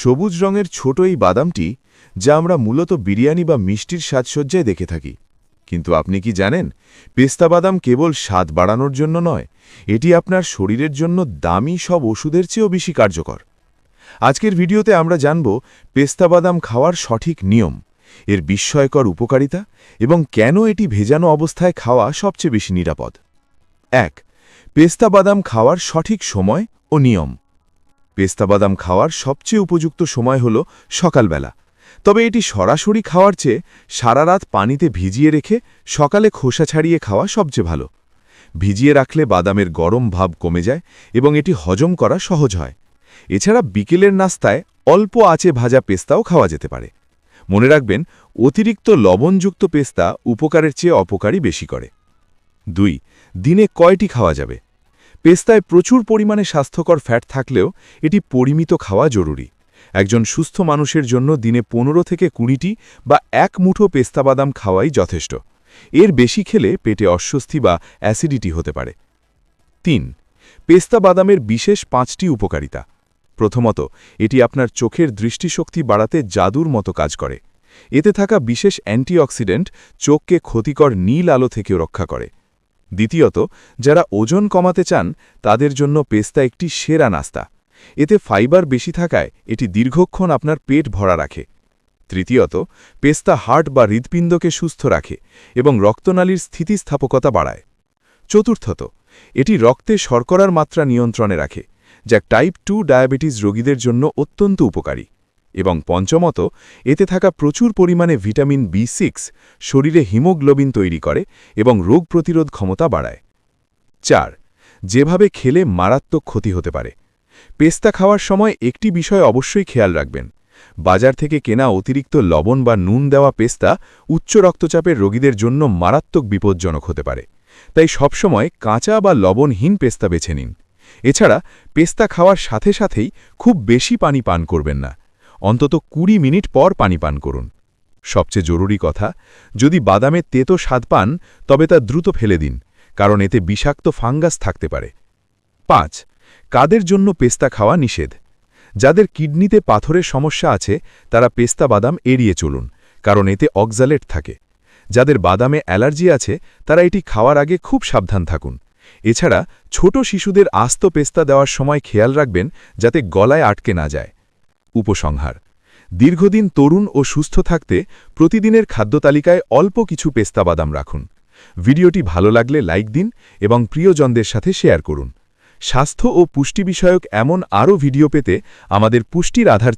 সবুজ রঙের ছোট এই বাদামটি, যা আমরা মূলত বিরিয়ানি বা মিষ্টির সাজসজ্জায় দেখে থাকি। কিন্তু আপনি কি জানেন, পেস্তা বাদাম কেবল স্বাদ বাড়ানোর জন্য নয়, এটি আপনার শরীরের জন্য দামি সব ওষুধের চেয়েও বেশি কার্যকর। আজকের ভিডিওতে আমরা জানব পেস্তা বাদাম খাওয়ার সঠিক নিয়ম, এর বিস্ময়কর উপকারিতা এবং কেন এটি ভেজানো অবস্থায় খাওয়া সবচেয়ে বেশি নিরাপদ। ১. পেস্তা বাদাম খাওয়ার সঠিক সময় ও নিয়ম। পেস্তা বাদাম খাওয়ার সবচেয়ে উপযুক্ত সময় হল সকালবেলা, তবে এটি সরাসরি খাওয়ার চেয়ে সারা রাত পানিতে ভিজিয়ে রেখে সকালে খোসা ছাড়িয়ে খাওয়া সবচেয়ে ভালো। ভিজিয়ে রাখলে বাদামের গরম ভাব কমে যায় এবং এটি হজম করা সহজ হয়। এছাড়া বিকেলের নাস্তায় অল্প আঁচে ভাজা পেস্তাও খাওয়া যেতে পারে। মনে রাখবেন, অতিরিক্ত লবণযুক্ত পেস্তা উপকারের চেয়ে অপকারী বেশি করে। ২. দিনে কয়টি খাওয়া যাবে? পেস্তায় প্রচুর পরিমাণে স্বাস্থ্যকর ফ্যাট থাকলেও এটি পরিমিত খাওয়া জরুরি। একজন সুস্থ মানুষের জন্য দিনে ১৫ থেকে ২০টি বা ১ মুঠো পেস্তা বাদাম খাওয়াই যথেষ্ট। এর বেশি খেলে পেটে অস্বস্তি বা অ্যাসিডিটি হতে পারে। ৩. পেস্তা বাদামের বিশেষ ৫টি উপকারিতা। প্রথমত, এটি আপনার চোখের দৃষ্টিশক্তি বাড়াতে জাদুর মতো কাজ করে। এতে থাকা বিশেষ অ্যান্টিঅক্সিডেন্ট চোখকে ক্ষতিকর নীল আলো থেকেও রক্ষা করে। দ্বিতীয়ত, যারা ওজন কমাতে চান তাদের জন্য পেস্তা একটি সেরা নাস্তা। এতে ফাইবার বেশি থাকায় এটি দীর্ঘক্ষণ আপনার পেট ভরা রাখে। তৃতীয়ত, পেস্তা হার্ট বা হৃৎপিণ্ডকে সুস্থ রাখে এবং রক্তনালীর স্থিতিস্থাপকতা বাড়ায়। চতুর্থত, এটি রক্তে শর্করার মাত্রা নিয়ন্ত্রণে রাখে, যা টাইপ 2 ডায়াবেটিস রোগীদের জন্য অত্যন্ত উপকারী। এবং পঞ্চমত, এতে থাকা প্রচুর পরিমাণে ভিটামিন B6 শরীরে হিমোগ্লোবিন তৈরি করে এবং রোগ প্রতিরোধ ক্ষমতা বাড়ায়। ৪. যেভাবে খেলে মারাত্মক ক্ষতি হতে পারে। পেস্তা খাওয়ার সময় একটি বিষয় অবশ্যই খেয়াল রাখবেন। বাজার থেকে কেনা অতিরিক্ত লবণ বা নুন দেওয়া পেস্তা উচ্চ রক্তচাপের রোগীদের জন্য মারাত্মক বিপজ্জনক হতে পারে। তাই সবসময় কাঁচা বা লবণহীন পেস্তা বেছে নিন। এছাড়া পেস্তা খাওয়ার সাথে সাথেই খুব বেশি পানি পান করবেন না। অন্তত ২০ মিনিট পর পানি পান করুন। সবচেয়ে জরুরি কথা, যদি বাদামে তেতো স্বাদ পান তবে তা দ্রুত ফেলে দিন, কারণ এতে বিষাক্ত ফাঙ্গাস থাকতে পারে। ৫. কাদের জন্য পেস্তা খাওয়া নিষেধ? যাদের কিডনিতে পাথরের সমস্যা আছে তারা পেস্তা বাদাম এড়িয়ে চলুন, কারণ এতে অক্সালেট থাকে। যাদের বাদামে অ্যালার্জি আছে তারা এটি খাওয়ার আগে খুব সাবধান থাকুন। এছাড়া ছোট শিশুদের আস্ত পেস্তা দেওয়ার সময় খেয়াল রাখবেন যাতে গলায় আটকে না যায়। উপসংহার: দীর্ঘদিন তরুণ ও সুস্থ থাকতে প্রতিদিনের খাদ্য তালিকায় অল্প কিছু পেস্তা বাদাম রাখুন। ভিডিওটি ভালো লাগলে লাইক দিন এবং প্রিয়জনদের সাথে শেয়ার করুন। স্বাস্থ্য ও পুষ্টি বিষয়ক এমন আরও ভিডিও পেতে আমাদের পুষ্টির আধার